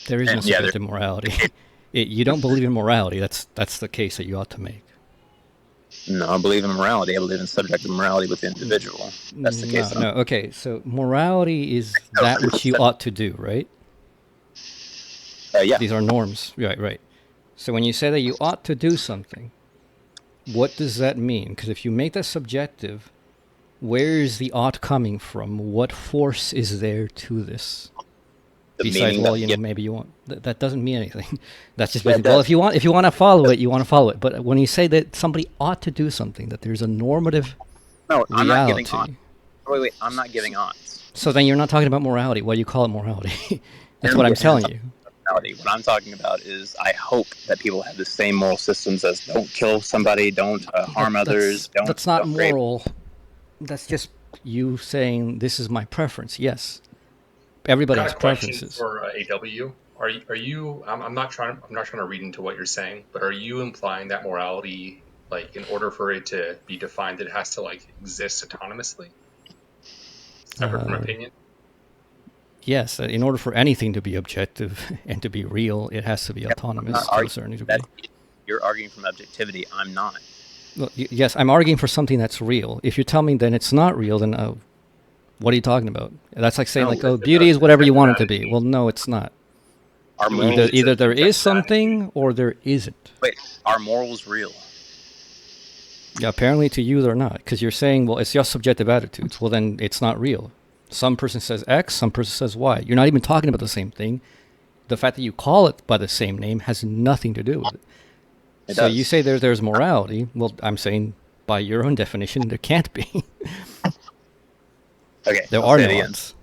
There is no And yeah, subjective morality. You don't believe in morality. That's the case that you ought to make. no, I believe in morality. I believe in subjective morality with the individual. That's the case. No. Okay, so morality is that which you ought to do, right? Yeah. These are norms. Right. So when you say that you ought to do something, what does that mean? Because if you make that subjective, where is the ought coming from? What force is there to this? The Besides, meaning well, that maybe you want. That doesn't mean anything. That's just Yeah, it basically, well, does. if you want to follow it, you want to follow it. But when you say that somebody ought to do something, that there's a normative No, I'm not giving on. reality, Wait. I'm not giving odds. so then you're not talking about morality. Why do you call it morality? That's I'm what I'm talking telling about you. morality. What I'm talking about is I hope that people have the same moral systems as don't kill somebody, don't harm others, That's not don't rape. moral. That's just you saying this is my preference. Yes, everybody Got has a question preferences. for AW. Are you? I'm not trying. I'm not trying to read into what you're saying, but are you implying that morality, like, in order for it to be defined, it has to like exist autonomously, separate from opinion? Yes, in order for anything to be objective and to be real, it has to be I'm not autonomous to a arguing certain degree. that you're arguing from objectivity. I'm not. Well, yes, I'm arguing for something that's real. If you tell me then it's not real, then what are you talking about? That's like saying, No, like, oh, It's beauty is whatever you objective want it to be. attitude. Well, no, it's not. Our morals. Either there is Subjective something or there isn't. Wait, are morals real? Yeah, apparently to you they're not, because you're saying, well, it's just subjective attitudes. Well, then it's not real. Some person says X, some person says Y. You're not even talking about the same thing. The fact that you call it by the same name has nothing to do with it. It So does. you say there's morality. Well, I'm saying by your own definition, there can't be. Okay, There I'll are say no it again. odds.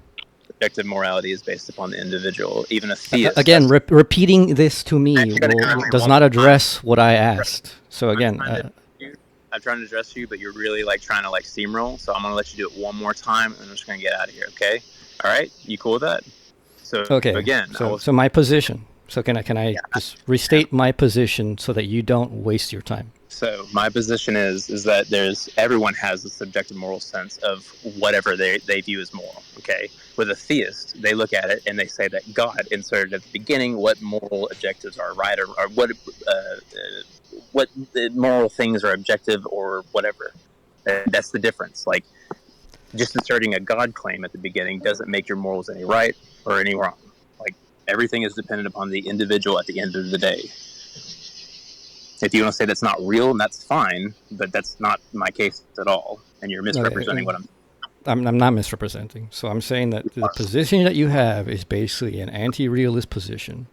Subjective morality is based upon the individual. Even a theist. Again, repeating this to me Actually, gonna correct me does one not more time. address what I asked. So again, I'm trying to address you, but you're really like trying to like steamroll. So I'm gonna let you do it one more time, and I'm just gonna get out of here. Okay? All right? You cool with that? So okay. again, So my position. So can I just restate my position so that you don't waste your time? So my position is that everyone has a subjective moral sense of whatever they view as moral. Okay, with a theist, they look at it and they say that God inserted at the beginning what moral objectives are right, or what moral things are objective or whatever. That's the difference. Like, just inserting a God claim at the beginning doesn't make your morals any right or any wrong. Like, everything is dependent upon the individual at the end of the day. If you want to say that's not real, and that's fine, but that's not my case at all, and you're misrepresenting what I'm not misrepresenting. So I'm saying that the position that you have is basically an anti-realist position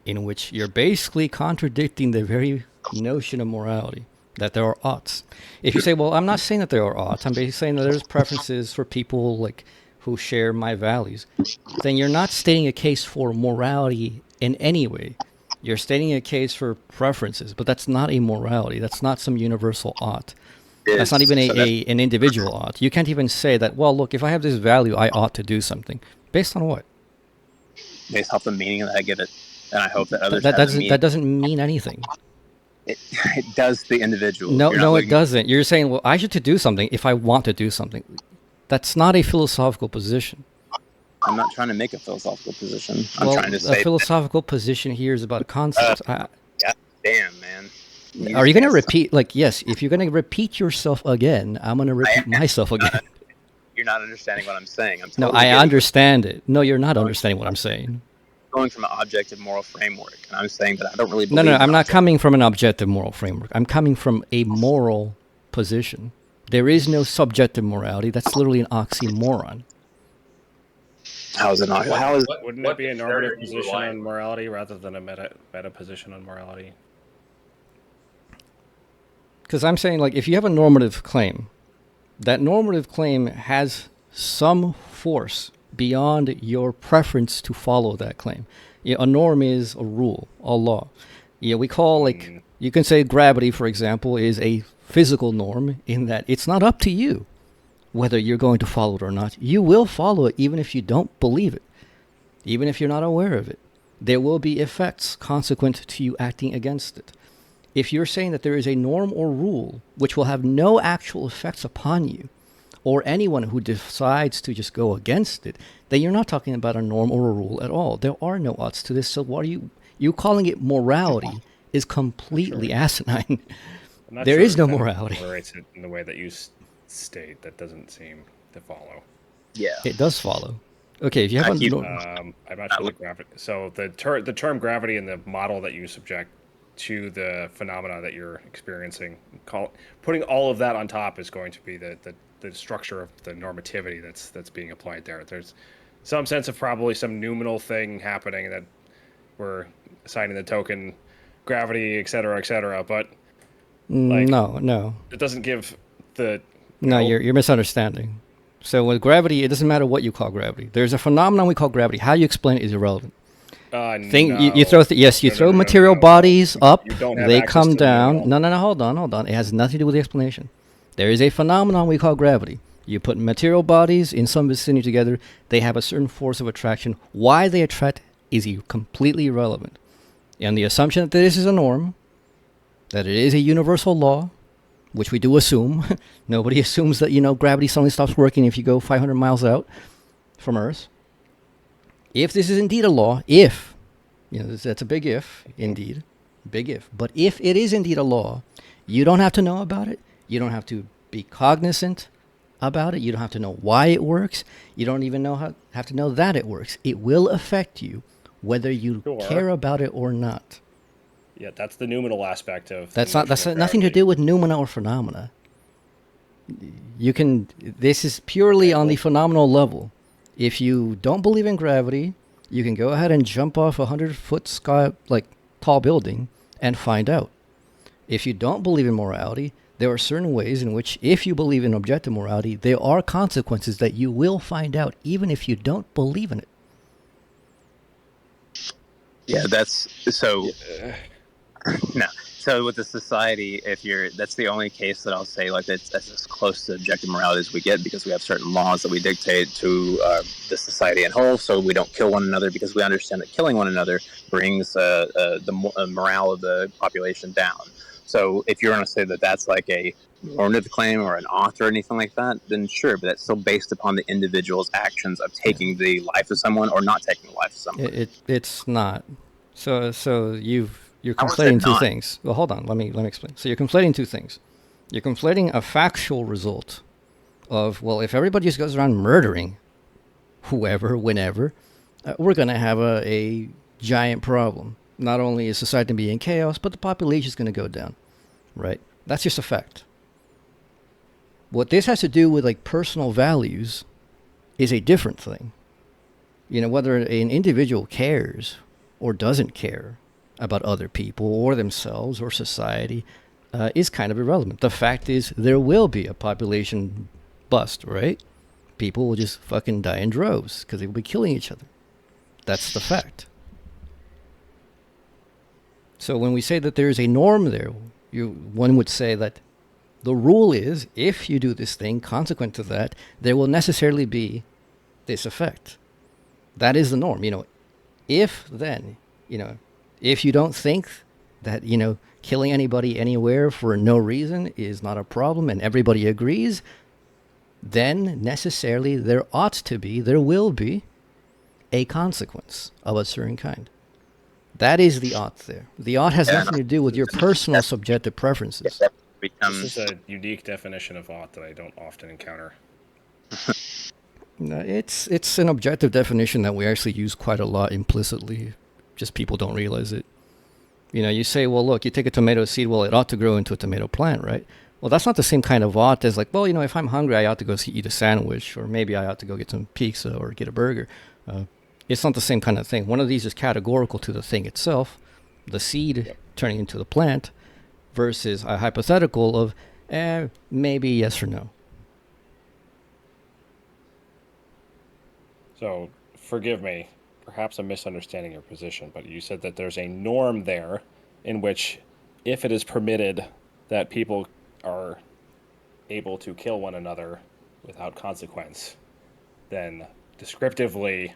in which you're basically contradicting the very notion of morality, that there are oughts. If you say, well, I'm not saying that there are oughts, I'm basically saying that there's preferences for people like who share my values, then you're not stating a case for morality in any way. You're stating a case for preferences, but that's not a morality. That's not some universal ought. That's not even an individual ought. You can't even say that, well, look, if I have this value, I ought to do something. Based on what? based off the meaning that I give it, and I hope that others that doesn't mean anything. It does the individual. No, it doesn't. You're saying, well, I should to do something if I want to do something. That's not a philosophical position. I'm not trying to make a philosophical position. I'm trying to say a philosophical position here is about concepts. God damn, man. Are you going to repeat? Like, yes, if you're going to repeat yourself again, I'm going to repeat myself again. You're not understanding what I'm saying. No, I understand it. No, you're not understanding what I'm saying. Going from an objective moral framework, and I'm saying that I don't really believe. No, I'm not coming from an objective moral framework. I'm coming from a moral position. There is no subjective morality. That's literally an oxymoron. How is it not? How is Wouldn't it be a normative position on morality rather than a meta position on morality? Because I'm saying, like, if you have a normative claim, that normative claim has some force beyond your preference to follow that claim. A norm is a rule, a law. We call, like, you can say gravity, for example, is a physical norm in that it's not up to you whether you're going to follow it or not. You will follow it even if you don't believe it, even if you're not aware of it. There will be effects consequent to you acting against it. If you're saying that there is a norm or rule which will have no actual effects upon you, or anyone who decides to just go against it, then you're not talking about a norm or a rule at all. There are no oughts to this. So what are you calling it morality is completely asinine. I'm not There sure is no that morality. Tolerates it in the way that you state. That doesn't seem to follow. Yeah. It does follow. Okay, if you have I keep- I'm not sure the gravity. So the term gravity and the model that you subject to the phenomena that you're experiencing, putting all of that on top is going to be the structure of the normativity that's being applied there. There's some sense of probably some noumenal thing happening that we're assigning the token gravity, et cetera, but like, no. it doesn't give the No, you're misunderstanding. So with gravity, it doesn't matter what you call gravity. There's a phenomenon we call gravity. How you explain it is irrelevant. You throw material bodies up, You don't have they access come to the down. noumenal. No, hold on. It has nothing to do with the explanation. There is a phenomenon we call gravity. You put material bodies in some vicinity together, they have a certain force of attraction. Why they attract is completely irrelevant. And the assumption that this is a norm, that it is a universal law, which we do assume. Nobody assumes that, gravity suddenly stops working if you go 500 miles out from Earth. If this is indeed a law, that's a big if, indeed, big if. But if it is indeed a law, you don't have to know about it. You don't have to be cognizant about it. You don't have to know why it works. You don't even have to know that it works. It will affect you whether you care about it or not. Yeah, that's the noumenal aspect of. That's nothing to do with noumena or phenomena. This is purely on the phenomenal level. If you don't believe in gravity, you can go ahead and jump off a 100-foot tall building and find out. If you don't believe in morality, there are certain ways in which, if you believe in objective morality, there are consequences that you will find out, even if you don't believe in it. Yeah, that's so. No. So with the society, that's the only case that I'll say that's as close to objective morality as we get, because we have certain laws that we dictate to the society in whole, so we don't kill one another, because we understand that killing one another brings the morale of the population down. So if you're going to say that that's like a normative claim or an ought or anything like that, then sure, but that's still based upon the individual's actions of taking the life of someone or not taking the life of someone. It's not. So you're conflating two things. Well, hold on. Let me explain. So you're conflating two things. You're conflating a factual result of, well, if everybody just goes around murdering whoever, whenever, we're going to have a giant problem. Not only is society going to be in chaos, but the population is going to go down, right? That's just a fact. What this has to do with personal values is a different thing. Whether an individual cares or doesn't care about other people or themselves or society is kind of irrelevant. The fact is, there will be a population bust, right? People will just fucking die in droves because they will be killing each other. That's the fact. So when we say that there is a norm there, one would say that the rule is, if you do this thing, consequent to that, there will necessarily be this effect. That is the norm. If you don't think that, killing anybody anywhere for no reason is not a problem and everybody agrees, then necessarily there will be a consequence of a certain kind. That is the ought there. The ought has nothing to do with your personal subjective preferences. This is a unique definition of ought that I don't often encounter. No, it's an objective definition that we actually use quite a lot implicitly. Just people don't realize it. You say, well, look, you take a tomato seed, well, it ought to grow into a tomato plant, right? Well, that's not the same kind of ought as if I'm hungry, I ought to go eat a sandwich, or maybe I ought to go get some pizza or get a burger. It's not the same kind of thing. One of these is categorical to the thing itself, the seed turning into the plant, versus a hypothetical of maybe yes or no. So, forgive me, perhaps I'm misunderstanding your position, but you said that there's a norm there in which, if it is permitted that people are able to kill one another without consequence, then descriptively,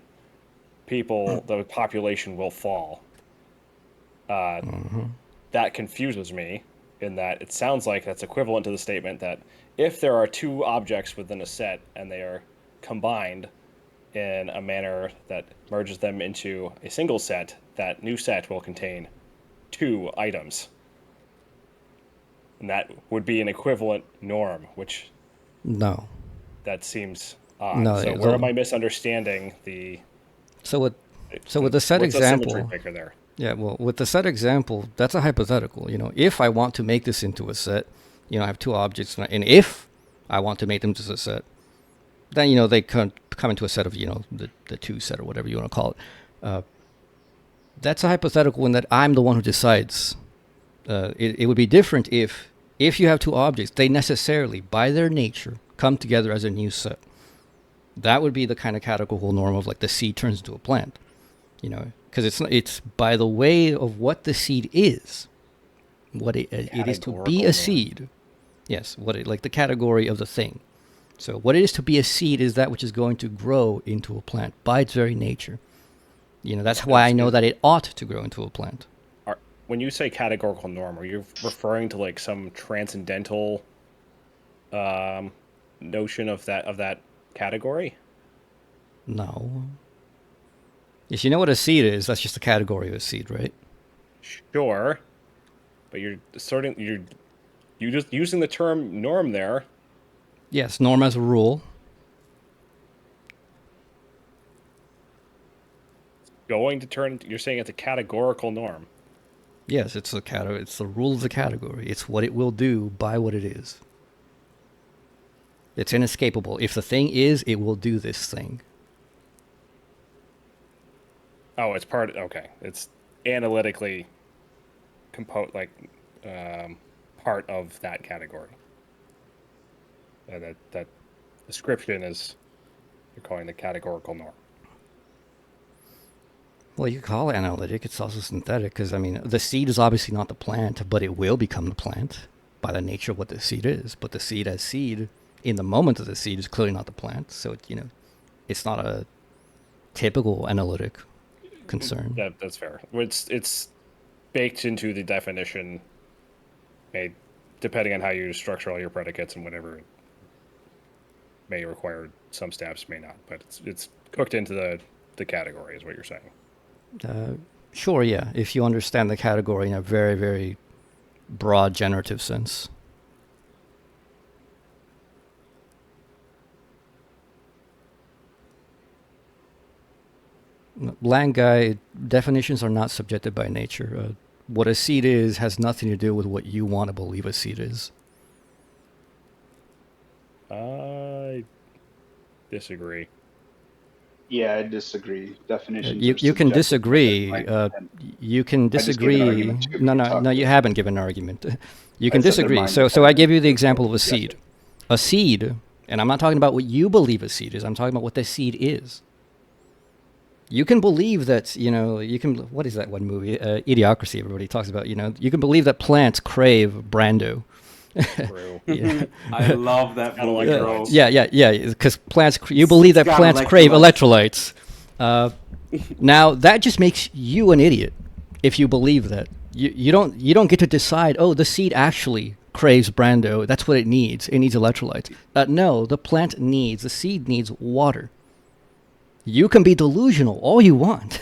the population will fall. That confuses me, in that it sounds like that's equivalent to the statement that if there are two objects within a set and they are combined in a manner that merges them into a single set, that new set will contain two items. And that would be an equivalent norm, which No. that seems odd. No, So where am I misunderstanding the... So with the set what's example, the symmetry maker there? yeah, well, with the set example, that's a hypothetical. If I want to make this into a set, I have two objects, and if I want to make them into a set, then they come into a set of the two set or whatever you want to call it. That's a hypothetical in that I'm the one who decides. It would be different if you have two objects, they necessarily, by their nature, come together as a new set. That would be the kind of categorical norm of like the seed turns into a plant, because it's by the way of what the seed is, what it is to be a seed. Yes, like the category of the thing. So what it is to be a seed is that which is going to grow into a plant by its very nature. That's why I know that it ought to grow into a plant. When you say categorical norm, are you referring to like some transcendental notion of that category? No. Yes, you know what a seed is? That's just a category of a seed, right? Sure, but you're just using the term norm there. Yes, norm as a rule. You're saying it's a categorical norm. Yes, it's the rule of the category. It's what it will do by what it is. It's inescapable. If the thing is, it will do this thing. Oh, it's okay. It's analytically part of that category. That description is you're calling the categorical norm. Well, you call it analytic. It's also synthetic because, the seed is obviously not the plant, but it will become the plant by the nature of what the seed is. But the seed as seed, in the moment of the seed, is clearly not the plant. So, it's not a typical analytic concern. That's fair. It's baked into the definition made, depending on how you structure all your predicates and whatever may require some steps, may not. But it's cooked into the category is what you're saying. Sure, yeah, if you understand the category in a very, very broad generative sense. Lang guy, definitions are not subjective by nature. What a seed is has nothing to do with what you want to believe a seed is. I disagree. Yeah, I disagree. Definitions. You can disagree. You can disagree. No. You haven't given an argument. You can disagree. So I gave you the example of a seed. A seed, and I'm not talking about what you believe a seed is. I'm talking about what the seed is. You can believe that, what is that one movie? Idiocracy, everybody talks about, you can believe that plants crave Brando. True. Yeah. I love that movie, bro. Yeah, because you believe that plants crave electrolytes. Now, that just makes you an idiot if you believe that. You don't get to decide, the seed actually craves Brando. That's what it needs. It needs electrolytes. No, the seed needs water. You can be delusional all you want.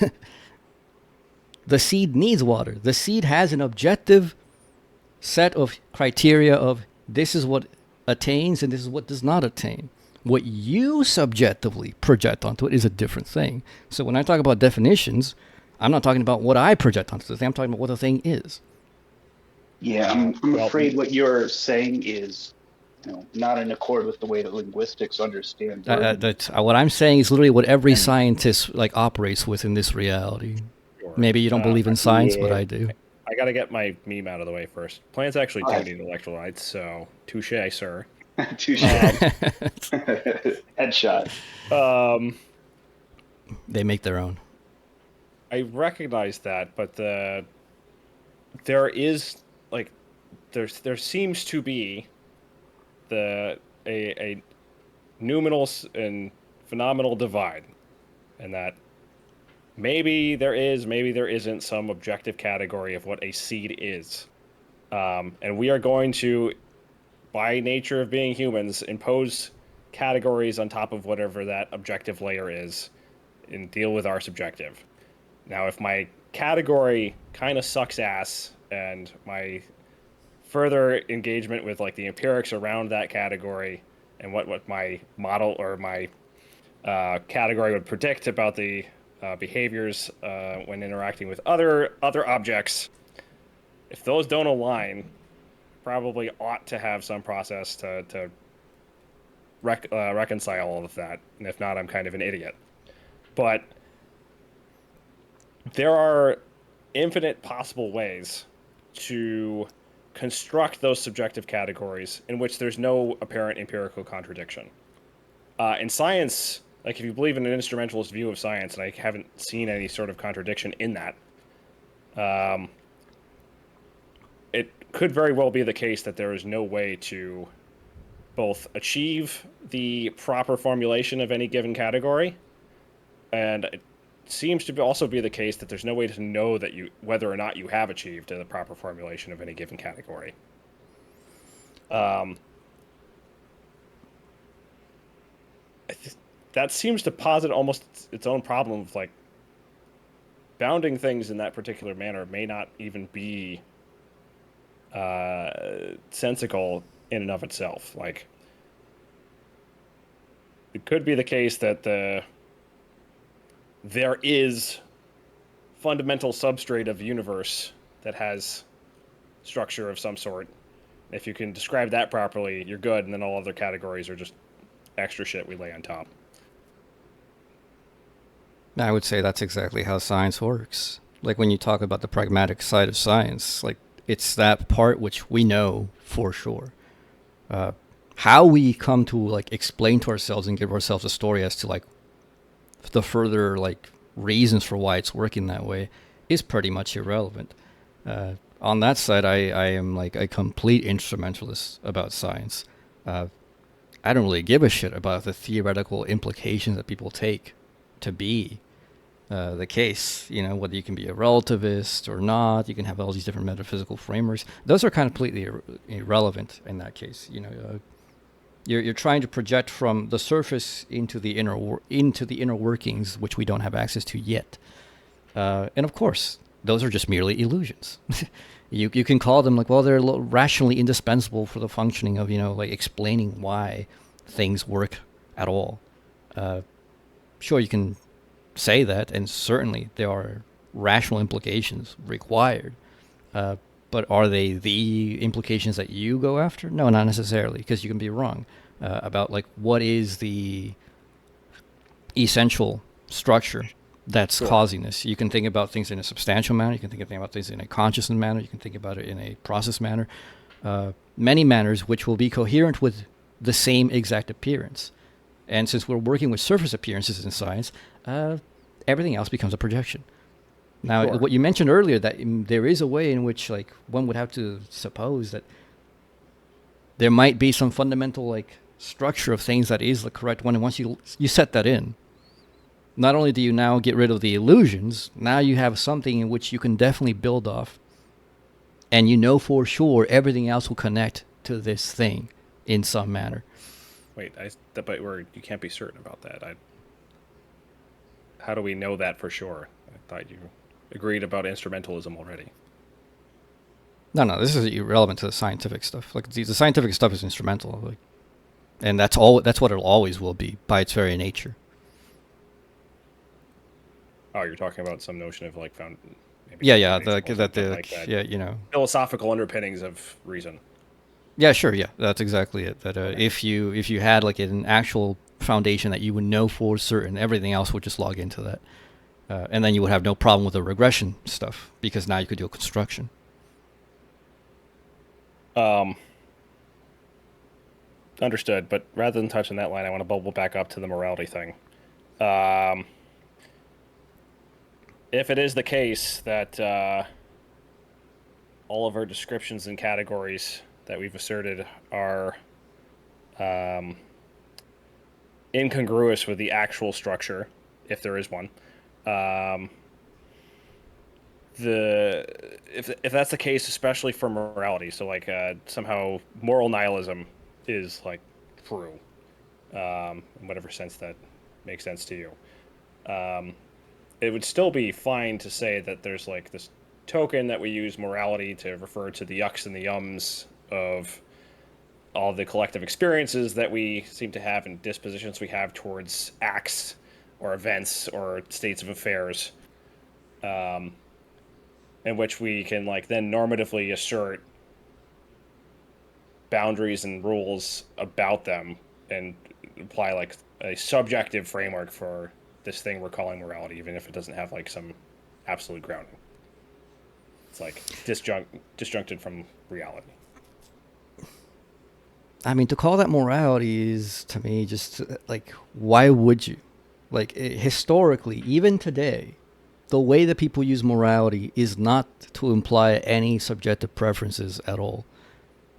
The seed needs water. The seed has an objective set of criteria of this is what attains and this is what does not attain. What you subjectively project onto it is a different thing. So when I talk about definitions, I'm not talking about what I project onto the thing. I'm talking about what the thing is. Yeah, I'm afraid what you're saying is not in accord with the way that linguistics understand words. What I'm saying is literally what every scientist operates with in this reality. Sure. Maybe you don't believe in science, but I do. I got to get my meme out of the way first. Plants actually do need electrolytes, so touche, sir. Touche. Headshot. They make their own. I recognize that, but there seems to be a numinal and phenomenal divide, and that maybe there is, maybe there isn't some objective category of what a seed is. And we are going to, by nature of being humans, impose categories on top of whatever that objective layer is and deal with our subjective. Now, if my category kind of sucks ass and my further engagement with like the empirics around that category and what my model or my category would predict about the behaviors when interacting with other objects, if those don't align, probably ought to have some process to reconcile all of that. And if not, I'm kind of an idiot. But there are infinite possible ways to construct those subjective categories in which there's no apparent empirical contradiction. In science, like if you believe in an instrumentalist view of science, and I haven't seen any sort of contradiction in that, it could very well be the case that there is no way to both achieve the proper formulation of any given category, and it seems to also be the case that there's no way to know that whether or not you have achieved the proper formulation of any given category. That seems to posit almost its own problem of like bounding things in that particular manner may not even be sensical in and of itself. Like, it could be the case that there is fundamental substrate of the universe that has structure of some sort. If you can describe that properly, you're good, and then all other categories are just extra shit we lay on top. I would say that's exactly how science works. Like when you talk about the pragmatic side of science, like it's that part which we know for sure. How we come to like explain to ourselves and give ourselves a story as to like the further like reasons for why it's working that way is pretty much irrelevant. On that side, I am like a complete instrumentalist about science. I don't really give a shit about the theoretical implications that people take to be the case. You know, whether you can be a relativist or not, you can have all these different metaphysical frameworks. Those are completely irrelevant in that case. You know, you're trying to project from the surface into the inner workings, which we don't have access to yet. And of course, those are just merely illusions. You can call them like, well, they're rationally indispensable for the functioning of, you know, like explaining why things work at all. Sure, you can say that, and certainly there are rational implications required. But are they the implications that you go after? No, not necessarily, because you can be wrong about like what is the essential structure that's causing this. You can think about things in a substantial manner. You can think about things in a conscious manner. You can think about it in a process manner. Many manners which will be coherent with the same exact appearance. And since we're working with surface appearances in science, everything else becomes a projection. Now, what you mentioned earlier, that there is a way in which like one would have to suppose that there might be some fundamental like structure of things that is the correct one. And once you set that in, not only do you now get rid of the illusions, now you have something in which you can definitely build off. And you know for sure everything else will connect to this thing in some manner. Wait, but you can't be certain about that. How do we know that for sure? I thought you agreed about instrumentalism already. No, this is irrelevant to the scientific stuff. Like the scientific stuff is instrumental, like, and that's all. That's what it always will be by its very nature. Oh, you're talking about some notion of like Yeah, you know, philosophical underpinnings of reason. Yeah, sure. Yeah, that's exactly it. That if you had like an actual foundation that you would know for certain, everything else would just log into that, and then you would have no problem with the regression stuff because now you could do a construction. Understood. But rather than touch on that line, I want to bubble back up to the morality thing. If it is the case that all of our descriptions and categories that we've asserted are incongruous with the actual structure, if there is one, if that's the case, especially for morality, so like somehow moral nihilism is like true, in whatever sense that makes sense to you. It would still be fine to say that there's like this token that we use morality to refer to the yucks and the yums of all the collective experiences that we seem to have and dispositions we have towards acts or events or states of affairs, in which we can like then normatively assert boundaries and rules about them and apply like a subjective framework for this thing we're calling morality, even if it doesn't have like some absolute grounding. It's like disjuncted from reality. I mean, to call that morality is, to me, just like, why would you? Like, historically, even today, the way that people use morality is not to imply any subjective preferences at all.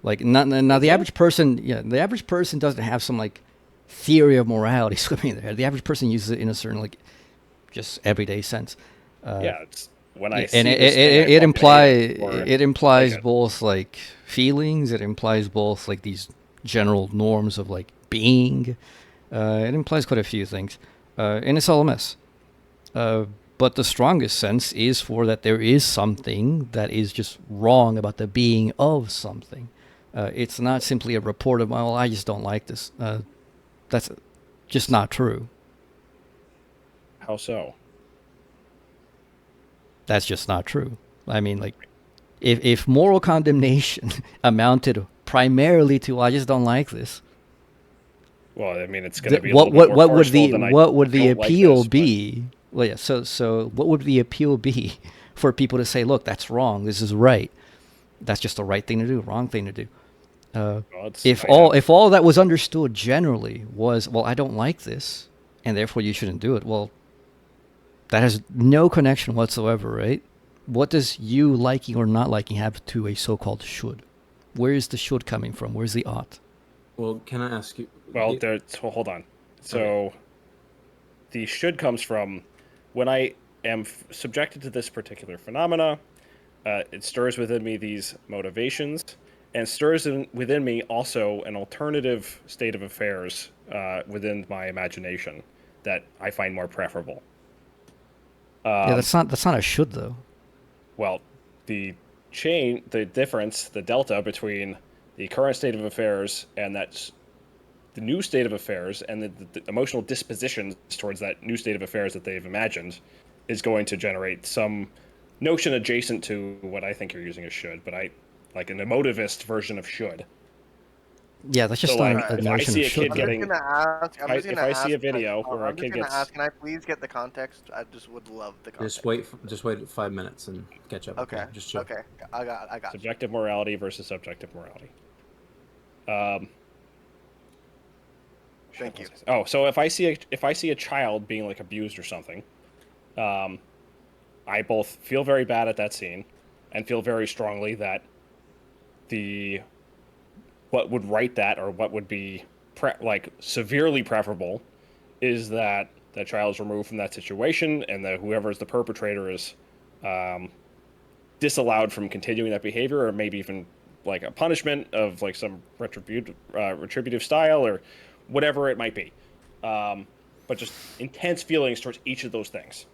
Like, now the average person, the average person doesn't have some like theory of morality swimming there. The average person uses it in a certain like just everyday sense. It's when I see and this thing, it it implies both like feelings. It implies both like these general norms of like being. It implies quite a few things, and it's all a mess. But the strongest sense is for that there is something that is just wrong about the being of something. It's not simply a report of, well, I just don't like this. That's just not true. How so? That's just not true. I mean, like, if moral condemnation amounted primarily to, I just don't like this. Well, I mean, it's going to be what would the appeal like this, be? Well, yeah. So what would the appeal be for people to say, look, that's wrong. This is right. That's just the right thing to do. Wrong thing to do. If all that was understood generally was, well, I don't like this, and therefore you shouldn't do it. Well, that has no connection whatsoever, right? What does you liking or not liking have to a so-called should? Where is the should coming from? Where's the ought? Well, can I ask you? Well, so hold on. So the should comes from when I am subjected to this particular phenomena, it stirs within me these motivations and stirs within me also an alternative state of affairs within my imagination that I find more preferable. That's not a should though. Well, the difference, the delta between the current state of affairs and that's the new state of affairs and the emotional dispositions towards that new state of affairs that they've imagined is going to generate some notion adjacent to what I think you're using as should, but I like an emotivist version of should. Yeah, that's just so not a notion of should. If I see a video where a kid gets... Can I please get the context? I just would love the context. Just wait 5 minutes and catch up. Okay. Just chill. Okay. I got. Subjective morality versus subjective morality. Thank you. Oh, so if I see a child being like abused or something, I both feel very bad at that scene, and feel very strongly that what would right that or what would be severely preferable is that the child is removed from that situation and that whoever is the perpetrator is disallowed from continuing that behavior, or maybe even like a punishment of like some retributive style or whatever it might be. But just intense feelings towards each of those things.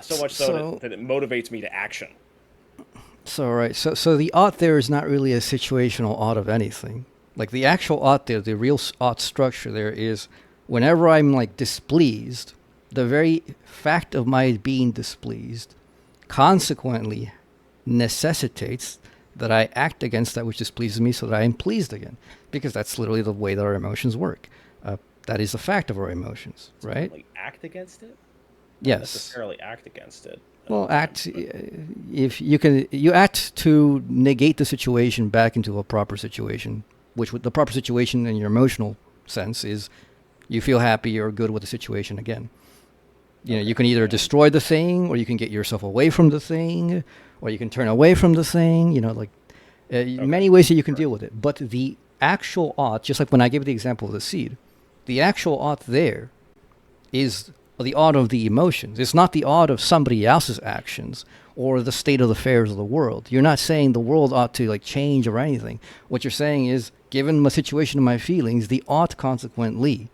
So much so that it motivates me to action. So the ought there is not really a situational ought of anything. Like the actual ought there, the real ought structure there is whenever I'm like displeased, the very fact of my being displeased consequently necessitates that I act against that which displeases me so that I am pleased again. Because that's literally the way that our emotions work. That is the fact of our emotions, right? Like act against it? Yes. Not necessarily act against it. Well, if you act to negate the situation back into a proper situation, which the proper situation in your emotional sense is you feel happy or good with the situation again. You can either destroy the thing, or you can get yourself away from the thing, or you can turn away from the thing. Many ways that you can deal with it. But the actual ought, just like when I gave the example of the seed, the actual ought there is the ought of the emotions. It's not the ought of somebody else's actions or the state of the affairs of the world. You're not saying the world ought to like change or anything. What you're saying is, given my situation and my feelings, the ought consequently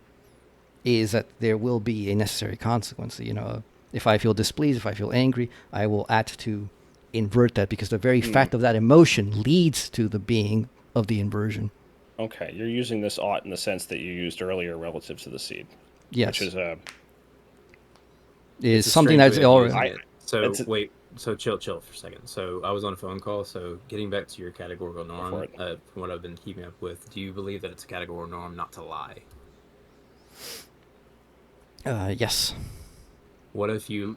is that there will be a necessary consequence. You know, if I feel displeased, if I feel angry, I will act to invert that because the very fact of that emotion leads to the being of the inversion. Okay, you're using this ought in the sense that you used earlier relative to the seed. Yes. Which is is something that's already... Wait, so chill for a second. So I was on a phone call, so getting back to your categorical norm, from what I've been keeping up with, do you believe that it's a categorical norm not to lie? Yes. What if you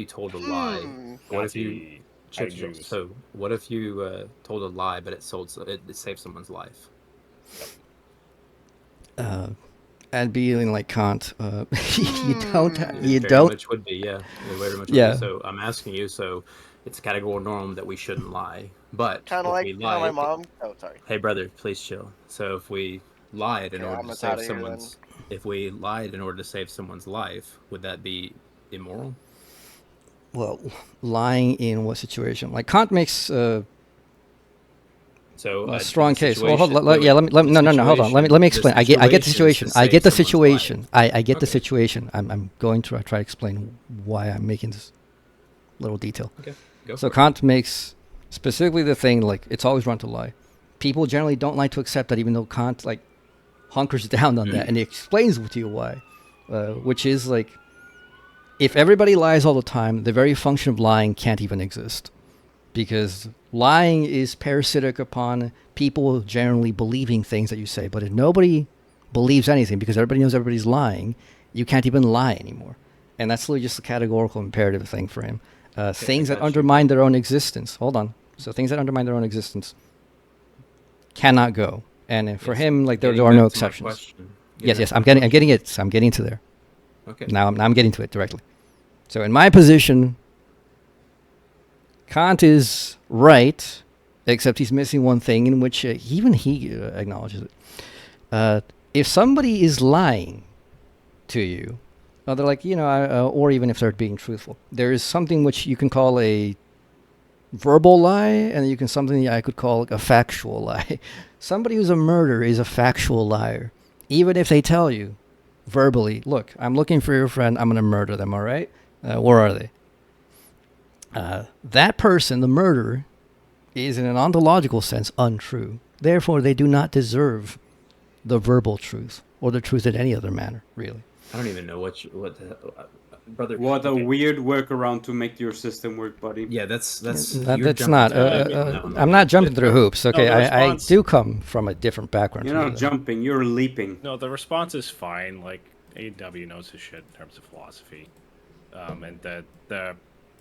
told a lie? What if you what if you told a lie but it saved someone's life? And being like Kant, you don't. Very much would be, yeah. Very much would Yeah. be. So I'm asking you. So it's a categorical norm that we shouldn't lie, but Kind of like my mom. Oh, sorry. Hey, brother, please chill. So if we lied in order to save someone's life, would that be immoral? Well, lying in what situation? Like Kant makes a strong case. Well, hold on, hold on. Let me explain. I get the situation. I get the situation. I get the situation. I'm going to try to explain why I'm making this little detail. Okay. So Kant makes specifically the thing like it's always wrong to lie. People generally don't like to accept that, even though Kant like hunkers down on that, and he explains to you why, which is like if everybody lies all the time, the very function of lying can't even exist. Because lying is parasitic upon people generally believing things that you say. But if nobody believes anything because everybody knows everybody's lying, you can't even lie anymore. And that's literally just a categorical imperative thing for him. Things that undermine their own existence. Hold on. So things that undermine their own existence cannot go. And for him, like there are no exceptions. Yes. I'm getting it. I'm getting to there. Okay. Now I'm getting to it directly. So in my position, Kant is right, except he's missing one thing in which even he acknowledges it. If somebody is lying to you, they're like, or even if they're being truthful, there is something which you can call a verbal lie, and something I could call a factual lie. Somebody who's a murderer is a factual liar, even if they tell you verbally, look, I'm looking for your friend, I'm going to murder them, all right? Where are they? That person, the murderer, is in an ontological sense untrue. Therefore, they do not deserve the verbal truth or the truth in any other manner, really. I don't even know brother. What a weird workaround to make your system work, buddy. Yeah, that's not. I'm not jumping through hoops. Okay, I do come from a different background. You're not jumping. You're leaping. No, the response is fine. Like AW knows his shit in terms of philosophy, and the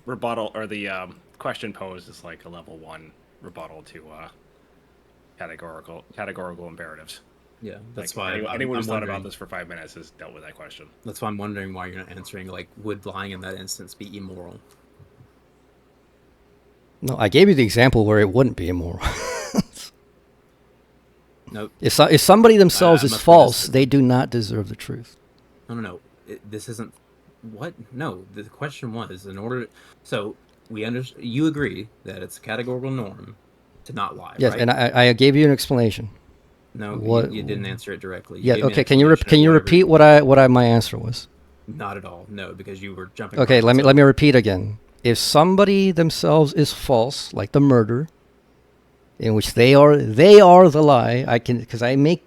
rebuttal or the question posed is like a level 1 rebuttal to categorical imperatives. Yeah, that's like, why anyone who's thought about this for 5 minutes has dealt with that question. That's why I'm wondering why you're not answering. Like, would lying in that instance be immoral? No, I gave you the example where it wouldn't be immoral. Nope. If somebody themselves is false, they do not deserve the truth. No. This isn't. What? No. The question was in order. So you agree that it's a categorical norm to not lie. Yes, right? and I gave you an explanation. No, you didn't answer it directly. Okay. Can you repeat what my answer was? Not at all. No, because you were jumping. Okay, let me repeat again. If somebody themselves is false, like the murder, in which they are the lie, because I make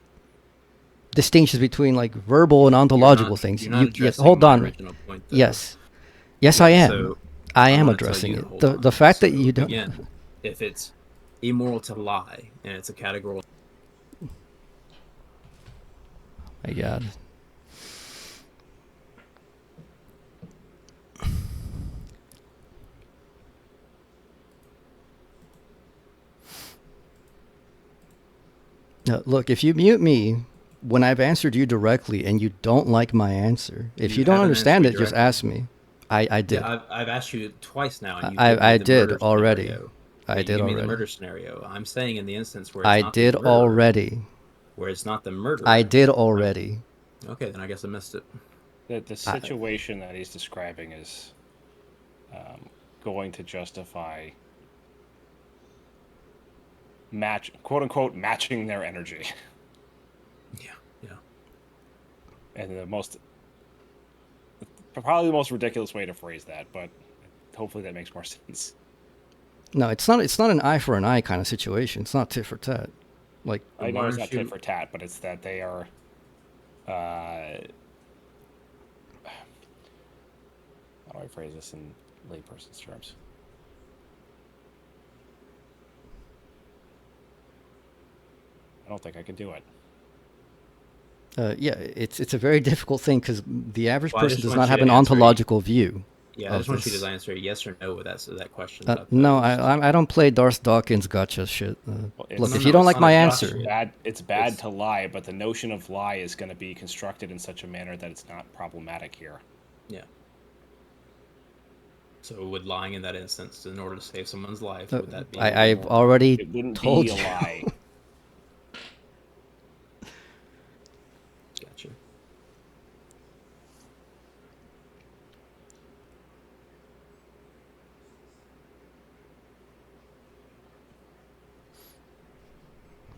distinctions between like verbal and ontological things. Hold on. Point, yes, I am. So I am addressing it. The fact that you don't. Again, if it's immoral to lie and it's a categorical. My God. Now, look, if you mute me when I've answered you directly and you don't like my answer, if you don't understand it, just ask me. I did. Yeah, I've asked you twice now. And I did already. I did already. The murder scenario. I'm saying in the instance where I did already. Where it's not the murder. I did already. Okay, then I guess I missed it. The situation that he's describing is going to justify quote unquote matching their energy. Yeah. And probably the most ridiculous way to phrase that, but hopefully that makes more sense. No, it's not. It's not an eye for an eye kind of situation. It's not tit for tat. Like, I know it's not tit for tat, but it's that they are. How do I phrase this in layperson's terms? I don't think I can do it. yeah, it's a very difficult thing because the average Well, person does not have an ontological view. Yeah, I just want you to answer yes or no with that question. No, I don't play Darth Dawkins gotcha shit. Look, if you don't like my answer... It's bad to lie, but the notion of lie is going to be constructed in such a manner that it's not problematic here. Yeah. So would lying in that instance, in order to save someone's life, would that be... I've already told you. It wouldn't be a lie. Gotcha.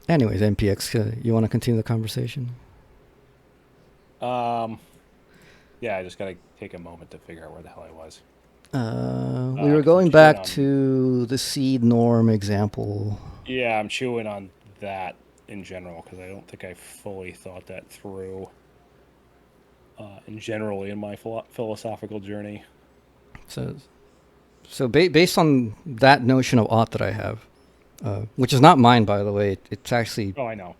Anyways, MPX, you want to continue the conversation? Yeah, I just gotta take a moment to figure out where the hell I was. We were going back to the seed norm example. Yeah, I'm chewing on that in general because I don't think I fully thought that through in generally in my philosophical journey. So based on that notion of ought that I have, which is not mine, by the way, it's actually... Oh, I know.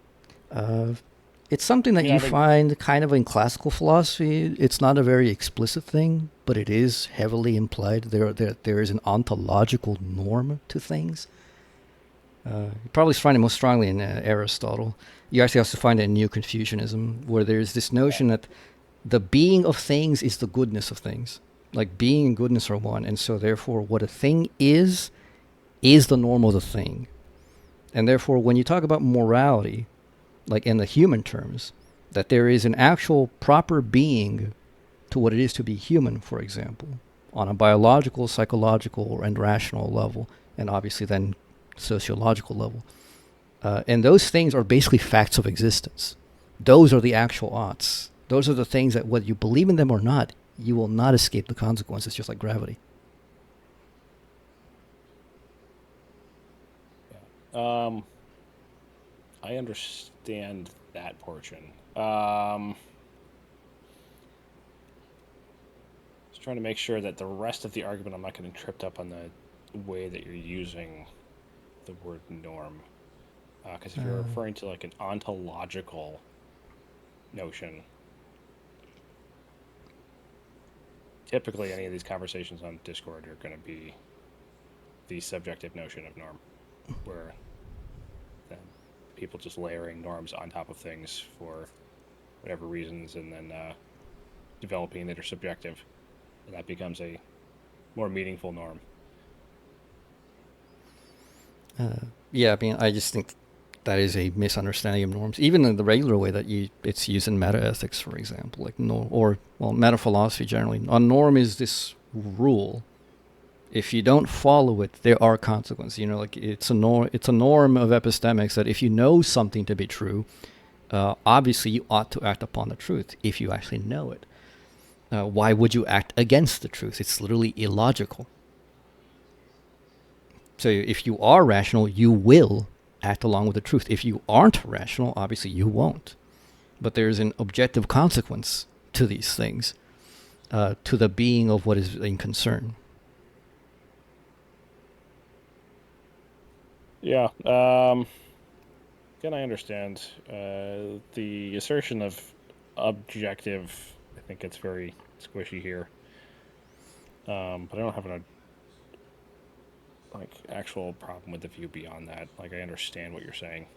It's something that you find kind of in classical philosophy. It's not a very explicit thing, but it is heavily implied. There is an ontological norm to things. You probably find it most strongly in Aristotle. You actually also find it in Neo-Confucianism, where there's this notion that the being of things is the goodness of things. Like being and goodness are one, and so therefore what a thing is the norm of the thing. And therefore when you talk about morality, like in the human terms, that there is an actual proper being to what it is to be human, for example, on a biological, psychological, and rational level, and obviously then sociological level. And those things are basically facts of existence. Those are the actual oughts. Those are the things that whether you believe in them or not, you will not escape the consequences, just like gravity. I understand that portion. Just trying to make sure that the rest of the argument, I'm not getting tripped up on the way that you're using the word norm. Because if you're referring to like an ontological notion, typically any of these conversations on Discord are going to be the subjective notion of norm, where people just layering norms on top of things for whatever reasons and then developing that are subjective, and that becomes a more meaningful norm. Yeah, I mean, I just think that is a misunderstanding of norms, even in the regular way that it's used in metaethics, for example, like metaphilosophy generally. A norm is this rule. If you don't follow it, there are consequences. You know, like it's a norm of epistemics that if you know something to be true, obviously you ought to act upon the truth if you actually know it. Why would you act against the truth? It's literally illogical. So if you are rational, you will act along with the truth. If you aren't rational, obviously you won't. But there's an objective consequence to these things, to the being of what is in concern. Yeah. Again, I understand the assertion of objective. I think it's very squishy here, but I don't have an actual problem with the view beyond that. Like, I understand what you're saying.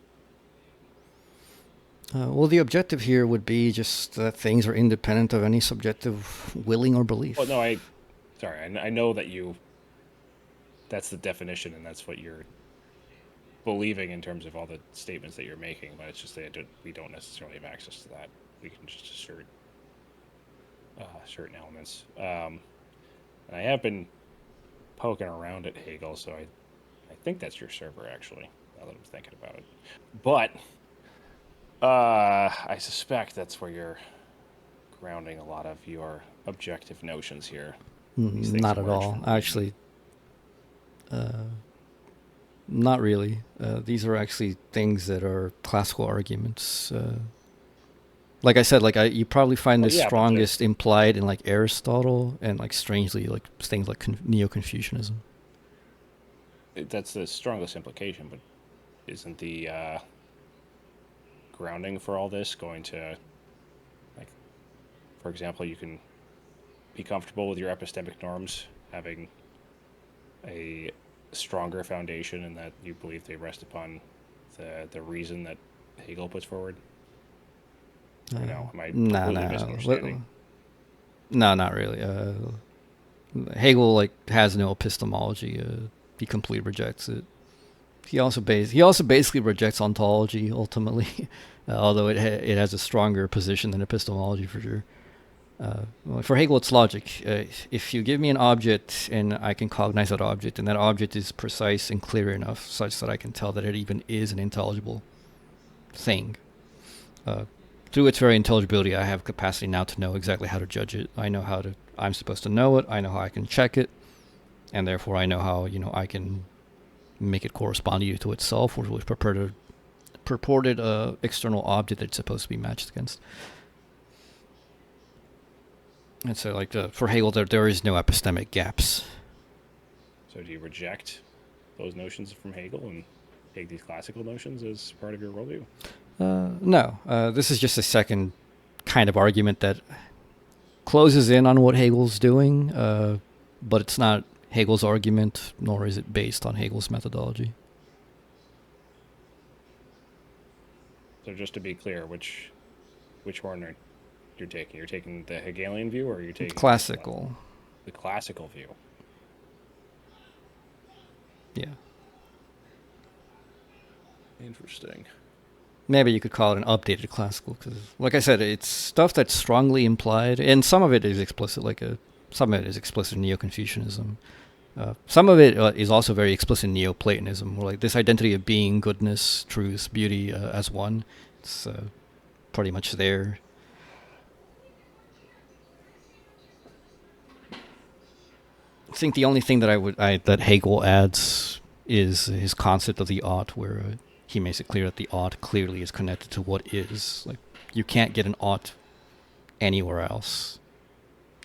Well, the objective here would be just that things are independent of any subjective willing or belief. Well, no, I know that that's the definition, and that's what you're believing in terms of all the statements that you're making, but it's just that we don't necessarily have access to that. We can just assert certain elements. And I have been poking around at Hegel, so I think that's your server, actually, now that I'm thinking about it. But I suspect that's where you're grounding a lot of your objective notions here. These things Not you at learned all. from reading. Actually, not really. These are actually things that are classical arguments. Like I said, you probably find Well, the yeah, but they're- strongest implied in like Aristotle and like strangely like things like Neo-Confucianism. That's the strongest implication, but isn't the grounding for all this going to, like, for example, you can be comfortable with your epistemic norms having a stronger foundation in that you believe they rest upon the reason that Hegel puts forward? Or no, am I completely misunderstanding? No, not really. Hegel like has no epistemology. He completely rejects it. He also basically rejects ontology ultimately, although it has a stronger position than epistemology for sure. Well, for Hegel, it's logic. If you give me an object and I can cognize that object, and that object is precise and clear enough such that I can tell that it even is an intelligible thing, through its very intelligibility, I have capacity now to know exactly how to judge it. I'm supposed to know it. I know how I can check it, and therefore I know how I can make it correspond either to itself or with purported external object that it's supposed to be matched against. And so, for Hegel, there is no epistemic gaps. So do you reject those notions from Hegel and take these classical notions as part of your worldview? No. This is just a second kind of argument that closes in on what Hegel's doing, but it's not Hegel's argument, nor is it based on Hegel's methodology. So just to be clear, which one are you taking? You're taking the Hegelian view, or are you taking Classical? The classical view? Yeah. Interesting. Maybe you could call it an updated classical, because, like I said, it's stuff that's strongly implied, and some of it is explicit, some of it is explicit Neo-Confucianism. Some of it is also very explicit Neoplatonism, where this identity of being, goodness, truth, beauty as one. It's pretty much there. I think the only thing that that Hegel adds is his concept of the ought, where he makes it clear that the ought clearly is connected to what is. You can't get an ought anywhere else.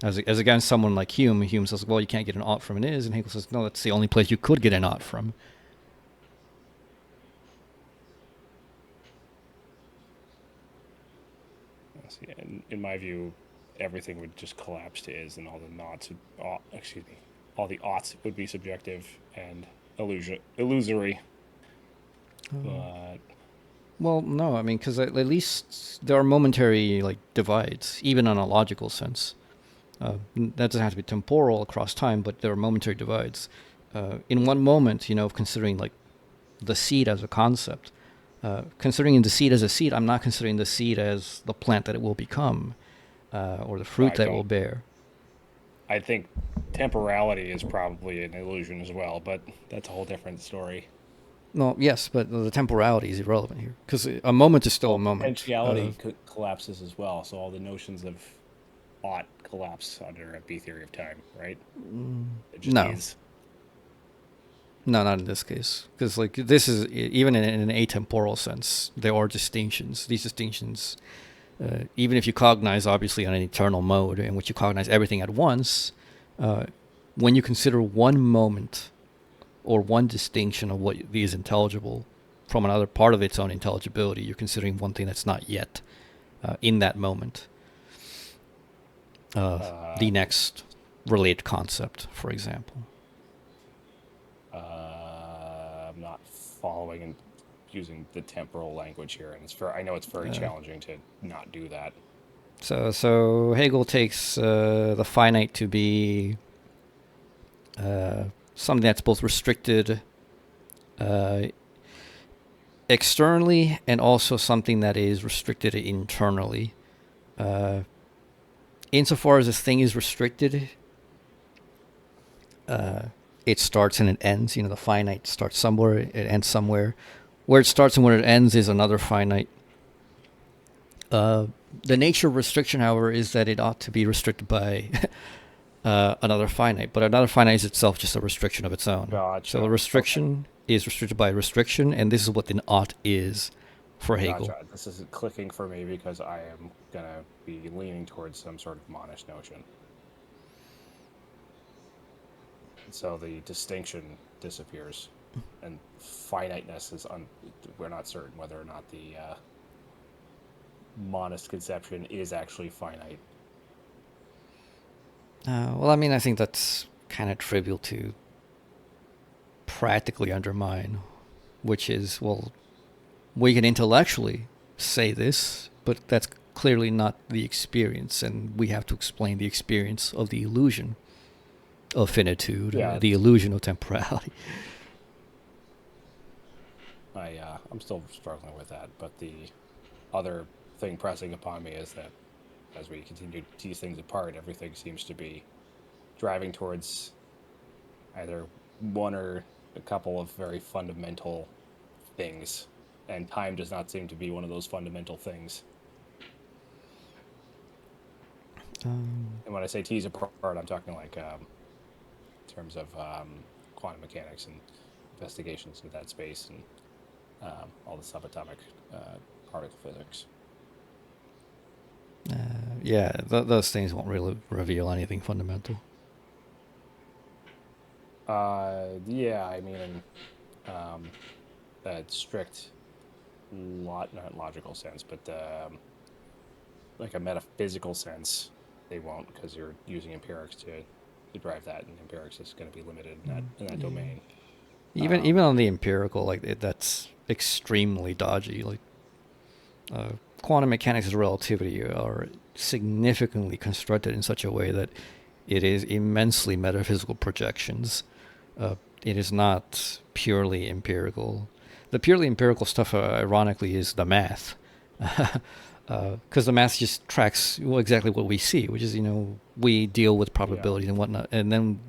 As against someone like Hume says, well, you can't get an ought from an is, and Hegel says, no, that's the only place you could get an ought from. See, in my view, everything would just collapse to is, and all the oughts would be subjective and illusory. But well, no, because at least there are momentary divides, even in a logical sense. That doesn't have to be temporal across time, but there are momentary divides. In one moment, of considering the seed as a concept, considering the seed as a seed, I'm not considering the seed as the plant that it will become, or the fruit that it will bear. I think temporality is probably an illusion as well, but that's a whole different story. No, yes, but the temporality is irrelevant here, because a moment is still a moment. Potentiality collapses as well, so all the notions of ought collapse under a B theory of time, right? No. No, not in this case, because this is even in an atemporal sense. There are distinctions. These distinctions, even if you cognize obviously on an eternal mode in which you cognize everything at once, when you consider one moment or one distinction of what is intelligible from another part of its own intelligibility, you're considering one thing that's not yet in that moment. The next related concept, for example. I'm not following and using the temporal language here, and I know it's very challenging to not do that. So Hegel takes the finite to be something that's both restricted externally and also something that is restricted internally. insofar as this thing is restricted, it starts and it ends. The finite starts somewhere, it ends somewhere. Where it starts and where it ends is another finite. The nature of restriction, however, is that it ought to be restricted by another finite, but another finite is itself just a restriction of its own. Gotcha. So the restriction is restricted by restriction, and this is what an ought is for Hegel. Gotcha. This isn't clicking for me because I am going to be leaning towards some sort of monish notion. So the distinction disappears, and finiteness is we're not certain whether or not the monist conception is actually finite. Well, I mean, I think that's kind of trivial to practically undermine, which is, well, we can intellectually say this, but that's clearly not the experience, and we have to explain the experience of the illusion of finitude, the illusion of temporality. I'm still struggling with that, but the other thing pressing upon me is that as we continue to tease things apart, everything seems to be driving towards either one or a couple of very fundamental things, and time does not seem to be one of those fundamental things. And when I say tease apart, I'm talking like in terms of quantum mechanics and investigations in that space and all the subatomic particle physics. Those things won't really reveal anything fundamental. I mean, that strict, not logical sense, but like a metaphysical sense, they won't, because you're using empirics to drive that, and empirics is going to be limited in that domain. Even on the empirical, that's extremely dodgy. Quantum mechanics and relativity are significantly constructed in such a way that it is immensely metaphysical projections. It is not purely empirical. The purely empirical stuff, ironically, is the math. Because the math just tracks exactly what we see, which is, we deal with probabilities and whatnot. And then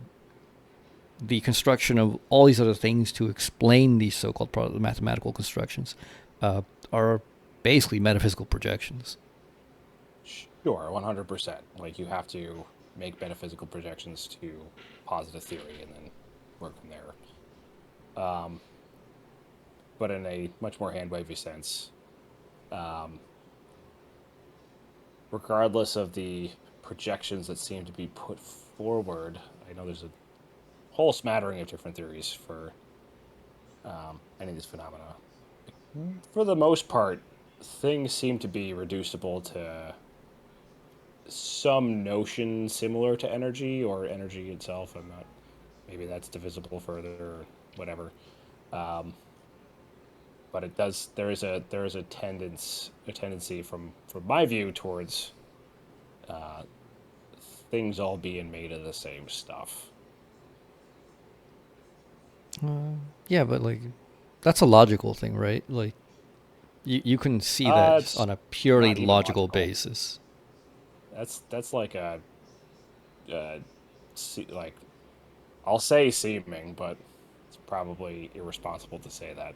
the construction of all these other things to explain these so-called mathematical constructions are basically metaphysical projections. Sure, 100%. Like, you have to make metaphysical projections to posit a theory and then work from there. But in a much more hand-wavy sense, regardless of the projections that seem to be put forward, I know there's a whole smattering of different theories for any of these phenomena. For the most part, things seem to be reducible to some notion similar to energy or energy itself. Maybe that's divisible further or whatever. But it does. There is a tendency from my view towards things all being made of the same stuff. But that's a logical thing, right? You can see that on a purely logical basis. That's like I'll say seeming, but it's probably irresponsible to say that.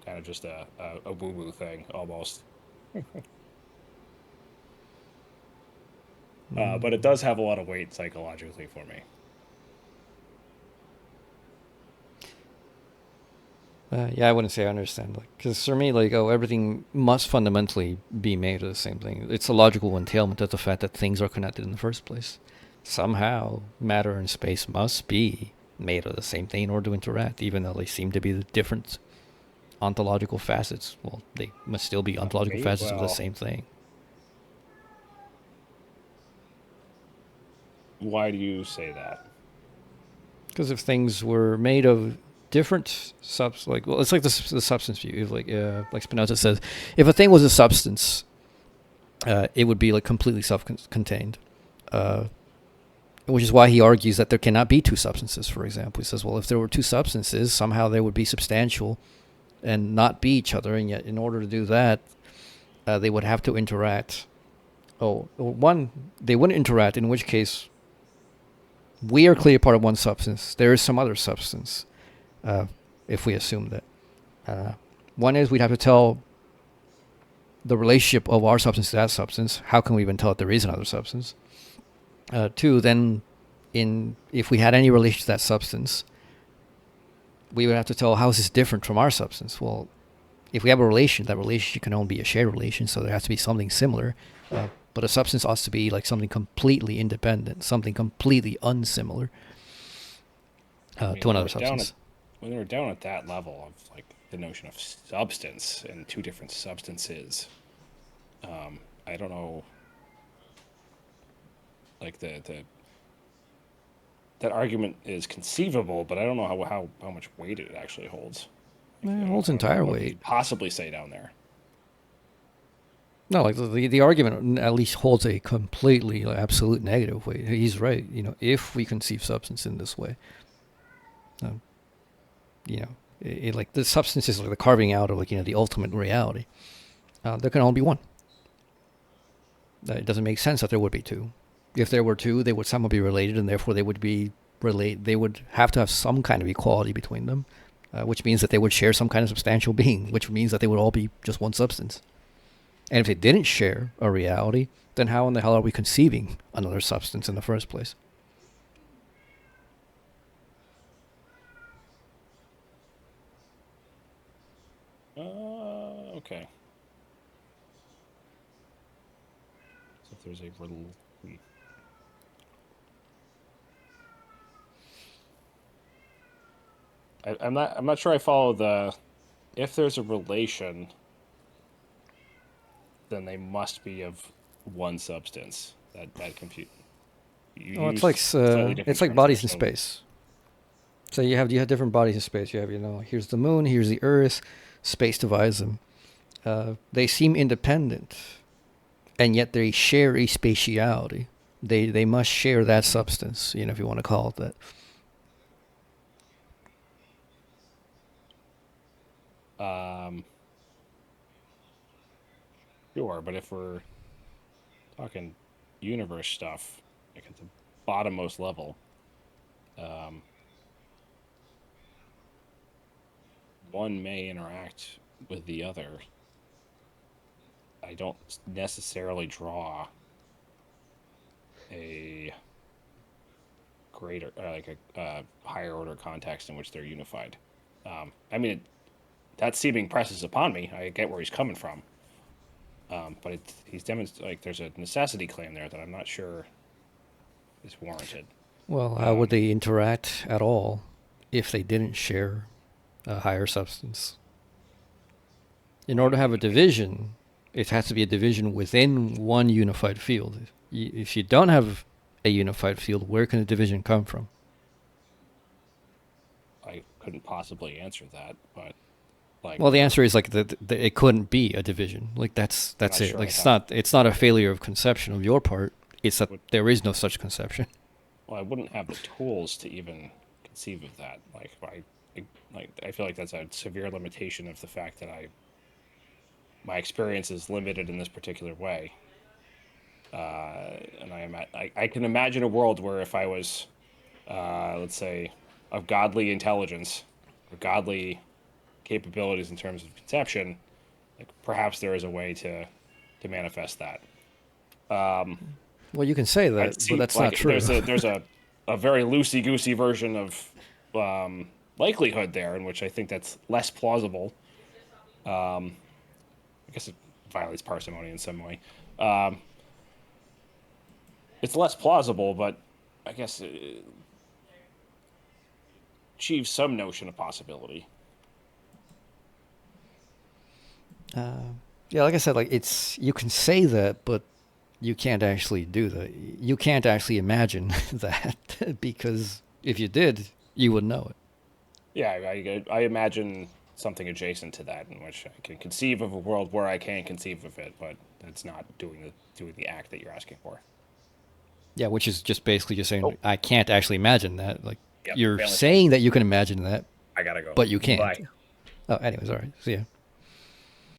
Kind of just a woo-woo thing, almost. But it does have a lot of weight psychologically for me. I wouldn't say I understand. Because for me, everything must fundamentally be made of the same thing. It's a logical entailment of the fact that things are connected in the first place. Somehow, matter and space must be made of the same thing in order to interact, even though they seem to be the different ontological facets. Well, they must still be ontological facets of the same thing. Why do you say that? Because if things were made of different it's like the substance view. Like Spinoza says, if a thing was a substance, it would be completely self-contained. Which is why he argues that there cannot be two substances. For example, he says, well, if there were two substances, somehow they would be substantial and not be each other, and yet in order to do that, they would have to interact one, they wouldn't interact, in which case we are clearly part of one substance. There is some other substance, if we assume that. One is we'd have to tell the relationship of our substance to that substance. How can we even tell that there is another substance? Two, then if we had any relation to that substance, we would have to tell how is this different from our substance. Well, if we have a relation, that relationship can only be a shared relation, so there has to be something similar. But a substance ought to be like something completely independent, something completely unsimilar to another substance. When we're down at that level of like the notion of substance and two different substances, I don't know. Like that argument is conceivable, but I don't know how much weight it actually holds. It holds entire weight. What could you possibly say down there? No, like the argument at least holds a completely absolute negative weight. He's right. If we conceive substance in this way, like the substance is like the carving out of the ultimate reality. There can only be one. It doesn't make sense that there would be two. If there were two, they would somehow be related, and therefore they would be related. They would have to have some kind of equality between them, which means that they would share some kind of substantial being, which means that they would all be just one substance. And if they didn't share a reality, then how in the hell are we conceiving another substance in the first place? Okay. So if there's a little... I'm not sure I follow the... If there's a relation, then they must be of one substance. That compute. It's like bodies in space. So you have different bodies in space. You have here's the moon, here's the Earth. Space divides them. They seem independent, and yet they share a spatiality. They must share that substance. If you want to call it that. Sure, but if we're talking universe stuff, like at the bottommost level, one may interact with the other. I don't necessarily draw a greater, a higher order context in which they're unified. That seeming presses upon me. I get where he's coming from. But he's demonstrated there's a necessity claim there that I'm not sure is warranted. Well, how would they interact at all if they didn't share a higher substance? In order to have a division, it has to be a division within one unified field. If you don't have a unified field, where can the division come from? I couldn't possibly answer that, but well, the answer is it couldn't be a division. That's it. Sure it's not a failure of conception of your part. It's that there is no such conception. Well, I wouldn't have the tools to even conceive of that. I feel like that's a severe limitation of the fact that my experience is limited in this particular way. And I can imagine a world where if I was, let's say, of godly intelligence or godly capabilities in terms of conception, perhaps there is a way to manifest that. Well, you can say that, but that's not true. There's a very loosey-goosey version of likelihood there, in which I think that's less plausible. I guess it violates parsimony in some way. It's less plausible, but I guess it achieves some notion of possibility. Yeah, like I said, you can say that, but you can't actually do that. You can't actually imagine that, because if you did, you would know it. Yeah, I imagine something adjacent to that, in which I can conceive of a world where I can conceive of it, but it's not doing the act that you're asking for. Yeah, which is just basically just saying, I can't actually imagine that. Yep, you're saying that you can imagine that. I gotta go. But you can't. Bye. Oh, anyways, all right. See ya.